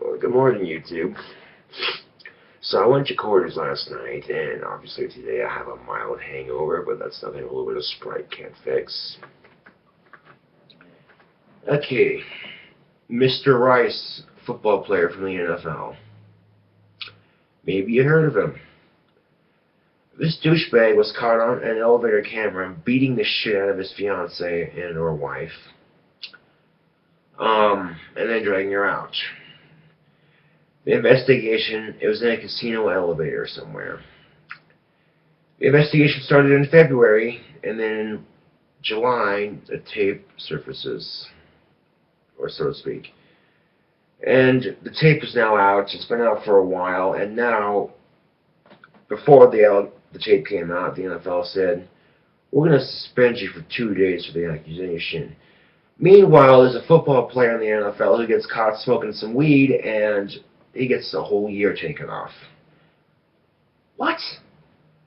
Well, good morning, YouTube. So I went to quarters last night, and obviously today I have a mild hangover, but that's nothing a little bit of Sprite can't fix. Okay, Mr. Rice, football player from the NFL. Maybe you heard of him. This douchebag was caught on an elevator camera beating the shit out of his fiancee and or wife, and then dragging her out. The investigation, it was in a casino elevator somewhere. The investigation started in February, and then in July, the tape surfaces, or so to speak. And the tape is now out. It's been out for a while, and now, before the tape came out, the NFL said, we're going to suspend you for 2 days for the accusation. Meanwhile, there's a football player in the NFL who gets caught smoking some weed, and he gets a whole year taken off. What?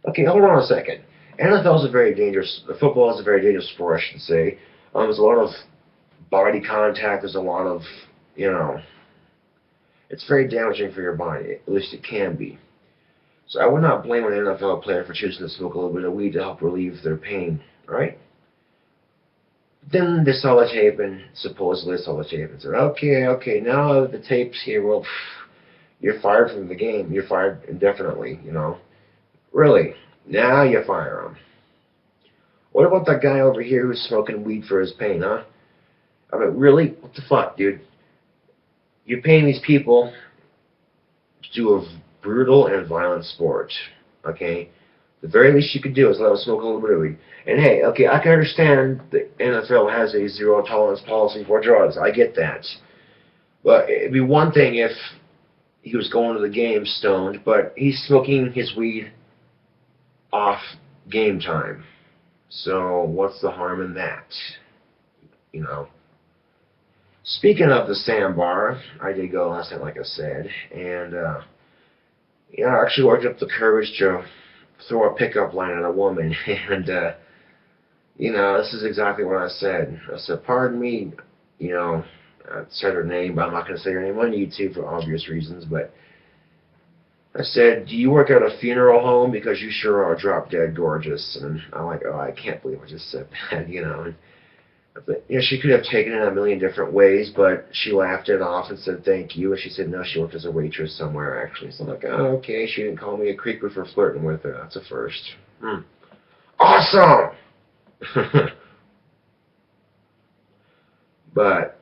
Okay, hold on a second. NFL is a very dangerous. Football is a very dangerous sport, I should say. There's a lot of body contact. There's a lot of, it's very damaging for your body. At least it can be. So I would not blame an NFL player for choosing to smoke a little bit of weed to help relieve their pain, right? Then they saw the tape and supposedly saw the tape and said, okay, now the tape's here. Well, you're fired from the game. You're fired indefinitely, Really? Now you fire him. What about that guy over here who's smoking weed for his pain, huh? I mean, really? What the fuck, dude? You're paying these people to do a brutal and violent sport, okay? The very least you could do is let them smoke a little bit of weed. And hey, okay, I can understand the NFL has a zero tolerance policy for drugs. I get that. But it'd be one thing if he was going to the game stoned, but he's smoking his weed off game time. So what's the harm in that? Speaking of the sandbar, I did go last night, like I said, and I actually worked up the courage to throw a pickup line at a woman, and this is exactly what I said. I said, "Pardon me," I said her name, but I'm not going to say her name on YouTube for obvious reasons, but I said, "Do you work at a funeral home? Because you sure are drop dead gorgeous." And I'm like, oh, I can't believe I just said that, And she could have taken it a million different ways, but she laughed it off and said thank you. And she said no, she worked as a waitress somewhere actually. So I'm like, oh, okay. She didn't call me a creeper for flirting with her. That's a first. Awesome. But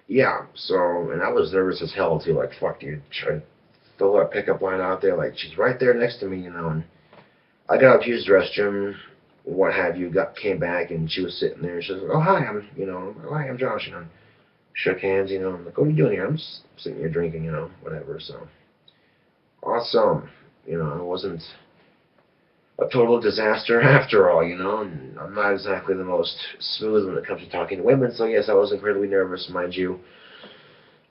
yeah, so and I was nervous as hell too. Like, fuck, dude, try to throw that pickup line out there. Like, she's right there next to me, And I got up to use the restroom, what have you. Came back and she was sitting there. She was like, "Oh hi, hi, I'm Josh." Shook hands. I'm like, "What are you doing here?" "I'm just sitting here drinking, whatever." So awesome. It wasn't a total disaster after all. And I'm not exactly the most smooth when it comes to talking to women. So yes, I was incredibly nervous, mind you.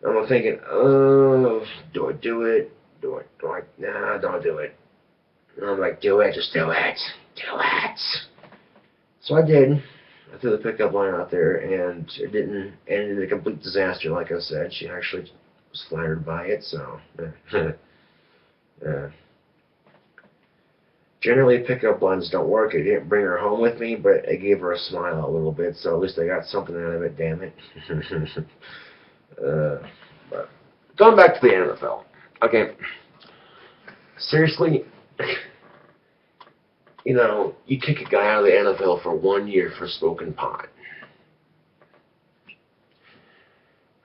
I'm thinking, oh, do I do it? Nah, don't do it. And I'm like, do it, just do it. Do it. So I did. I threw the pickup line out there, and it didn't end in a complete disaster, like I said. She actually was flattered by it, so. Generally, pickup lines don't work. It didn't bring her home with me, but it gave her a smile a little bit, so at least I got something out of it, damn it. But going back to the NFL. Okay. Seriously, you kick a guy out of the NFL for 1 year for smoking pot.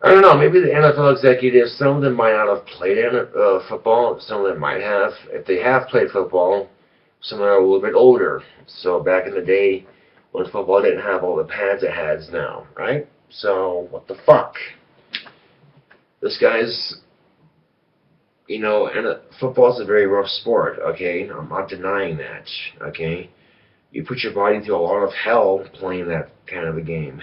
I don't know, maybe the NFL executives, some of them might not have played football, some of them might have. If they have played football, some of them are a little bit older. So back in the day, when football didn't have all the pads it has now, right? So, what the fuck? This guy's, and football's a very rough sport, okay? I'm not denying that, okay? You put your body through a lot of hell playing that kind of a game.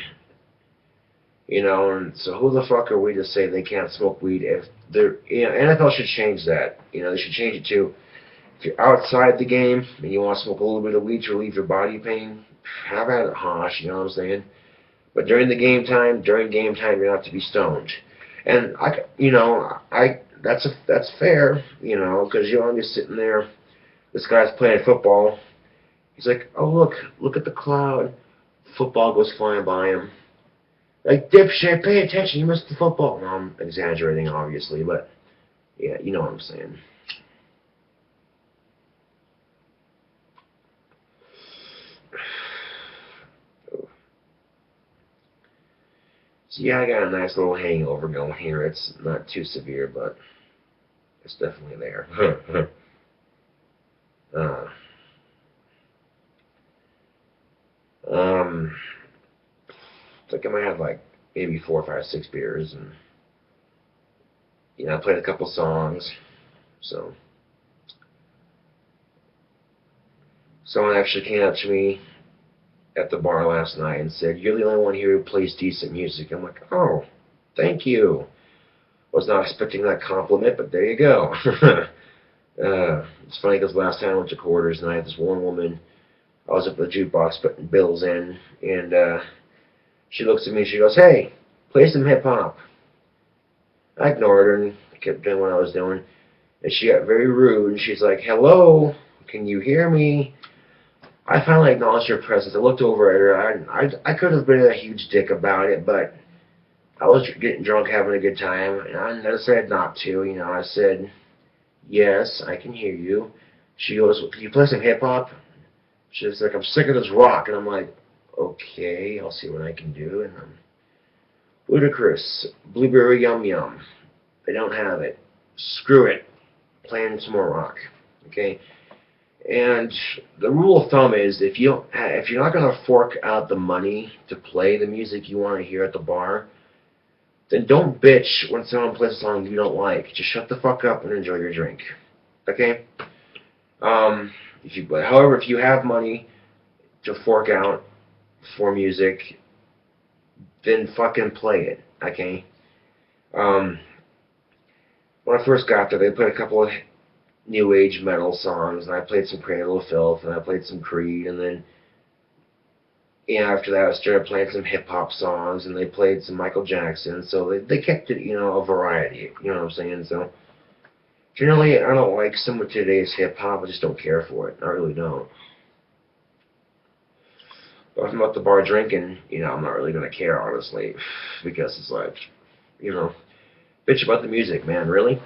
And so who the fuck are we to say they can't smoke weed if they're, NFL should change that. They should change it to, if you're outside the game and you want to smoke a little bit of weed to relieve your body pain, have at it, Hosh, you know what I'm saying? But during game time, you're not to be stoned. And that's fair, because I'm just sitting there. This guy's playing football. He's like, oh look at the cloud. Football goes flying by him. Like, dipshit, pay attention, you missed the football. No, I'm exaggerating, obviously, but yeah, you know what I'm saying. So yeah, I got a nice little hangover going here. It's not too severe, but it's definitely there. uh, um, I think I might have like maybe 4, 5, 6 beers, and I played a couple songs. So someone actually came up to me at the bar last night and said, "You're the only one here who plays decent music." I'm like, "Oh, thank you." Was not expecting that compliment, but there you go. It's funny because last time I went to Quarters and I had this one woman. I was at the jukebox putting bills in, and she looks at me and she goes, "Hey, play some hip hop." I ignored her and kept doing what I was doing. And she got very rude and she's like, "Hello, can you hear me?" I finally acknowledged her presence. I looked over at her. I could have been a huge dick about it, but I was getting drunk, having a good time, and I decided not to. I said, "Yes, I can hear you." She goes, "Can you play some hip hop?" She's like, "I'm sick of this rock," and I'm like, "Okay, I'll see what I can do." And Ludacris, Blueberry Yum Yum. I don't have it. Screw it. Playing some more rock. Okay. And the rule of thumb is if you're not gonna fork out the money to play the music you want to hear at the bar, then don't bitch when someone plays a song you don't like. Just shut the fuck up and enjoy your drink. Okay? However, if you have money to fork out for music, then fucking play it. Okay? When I first got there, they played a couple of new age metal songs, and I played some Cradle of Filth, and I played some Creed, and then after that I started playing some hip hop songs, and they played some Michael Jackson. So they kept it, a variety. You know what I'm saying? So generally, I don't like some of today's hip hop. I just don't care for it. I really don't. But if I'm at the bar drinking, I'm not really gonna care, honestly, because it's like, bitch about the music, man. Really,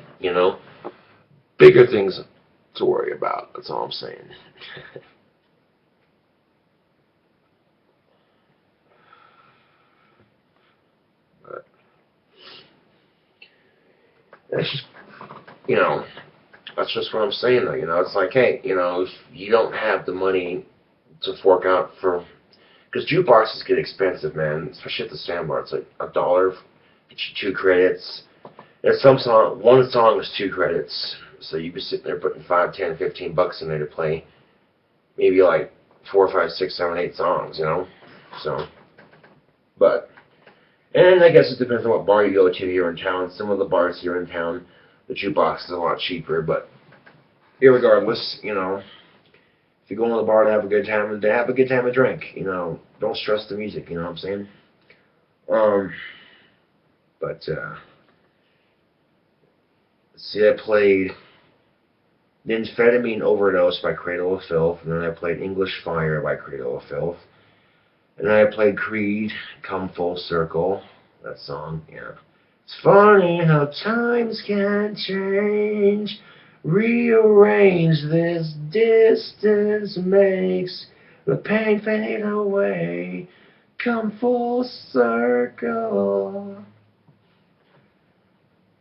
bigger things to worry about. That's all I'm saying. But that's just, you know, that's just what I'm saying, though. It's like, hey, if you don't have the money to fork out for, because jukeboxes get expensive, man. Especially at the Sandbar, it's like $1, get you 2 credits. There's one song is 2 credits, so you'd be sitting there putting $5, $10, $15 in there to play maybe like 4, 5, 6, 7, 8 songs, So, but, and I guess it depends on what bar you go to here in town. Some of the bars here in town, the jukebox is a lot cheaper, but irregardless, if you go to the bar to have a good time, to have a good time to drink, don't stress the music, you know what I'm saying? But, let's see, I played Nymphetamine Overdose by Cradle of Filth, and then I played English Fire by Cradle of Filth, and then I played Creed, Come Full Circle, that song, yeah. It's funny how times can change, rearrange this distance makes the pain fade away, come full circle.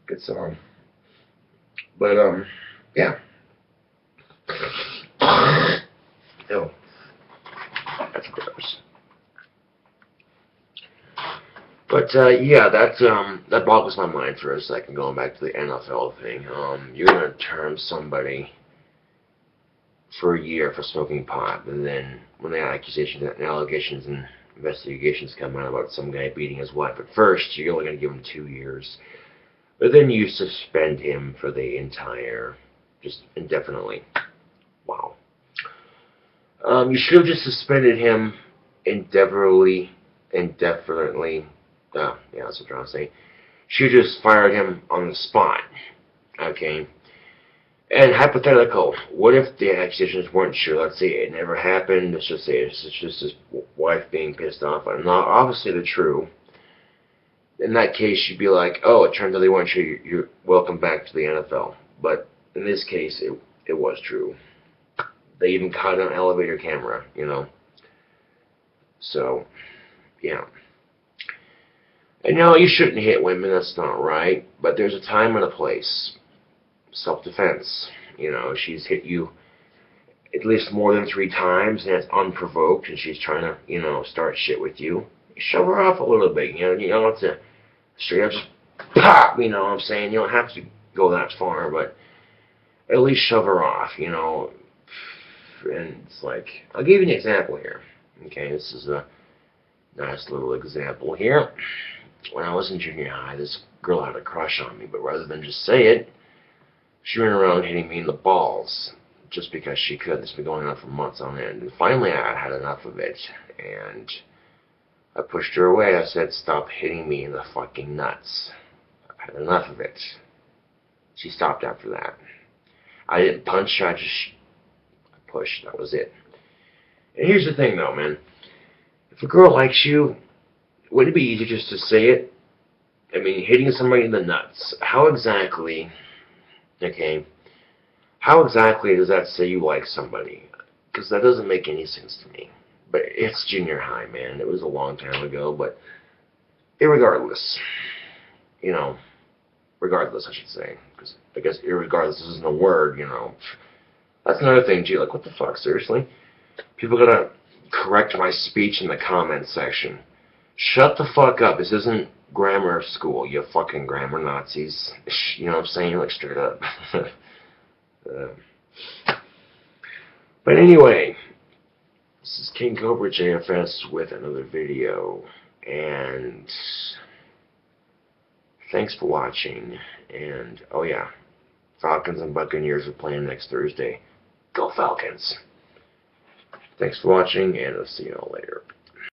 Good song. But, yeah. Oh, that's gross. But yeah, that boggles my mind for a second. Going back to the NFL thing, you're gonna term somebody for a year for smoking pot, and then when the allegations and investigations come out about some guy beating his wife, at first you're only gonna give him 2 years, but then you suspend him for the entire, just indefinitely. Wow. You should have just suspended him indefinitely. Yeah, that's what I'm trying to say. She just fired him on the spot. Okay? And hypothetical, what if the accusations weren't true? Let's say it never happened. Let's just say it's just his wife being pissed off. And not obviously they're true. In that case, you'd be like, oh, it turns out they weren't true. You're welcome back to the NFL. But in this case, it was true. They even caught it on elevator camera, you know. So, yeah. And no, you shouldn't hit women. That's not right. But there's a time and a place. Self-defense. You know, she's hit you at least more than 3 times, and it's unprovoked, and she's trying to, you know, start shit with you. Shove her off a little bit, you know. You don't have to straight up just pop, you know what I'm saying? You don't have to go that far, but at least shove her off, you know. And it's like, I'll give you an example here. Okay, this is a nice little example here. When I was in junior high, this girl had a crush on me, but rather than just say it, she ran around hitting me in the balls just because she could. This has been going on for months on end. And finally, I had enough of it, and I pushed her away. I said, stop hitting me in the fucking nuts. I've had enough of it. She stopped after that. I didn't punch her, I pushed. That was it. And here's the thing, though, man. If a girl likes you, wouldn't it be easy just to say it? I mean, hitting somebody in the nuts. How exactly, okay, how exactly does that say you like somebody? Because that doesn't make any sense to me. But it's junior high, man. It was a long time ago, but irregardless, you know, regardless, I should say. Because I guess irregardless isn't a word, you know. That's another thing, gee, like, what the fuck, seriously? People gotta correct my speech in the comments section. Shut the fuck up. This isn't grammar school, you fucking grammar Nazis. You know what I'm saying? Like, straight up. But anyway, this is KingCobraJFS with another video, and thanks for watching. And, oh yeah, Falcons and Buccaneers are playing next Thursday. Go Falcons! Thanks for watching, and I'll see you all later.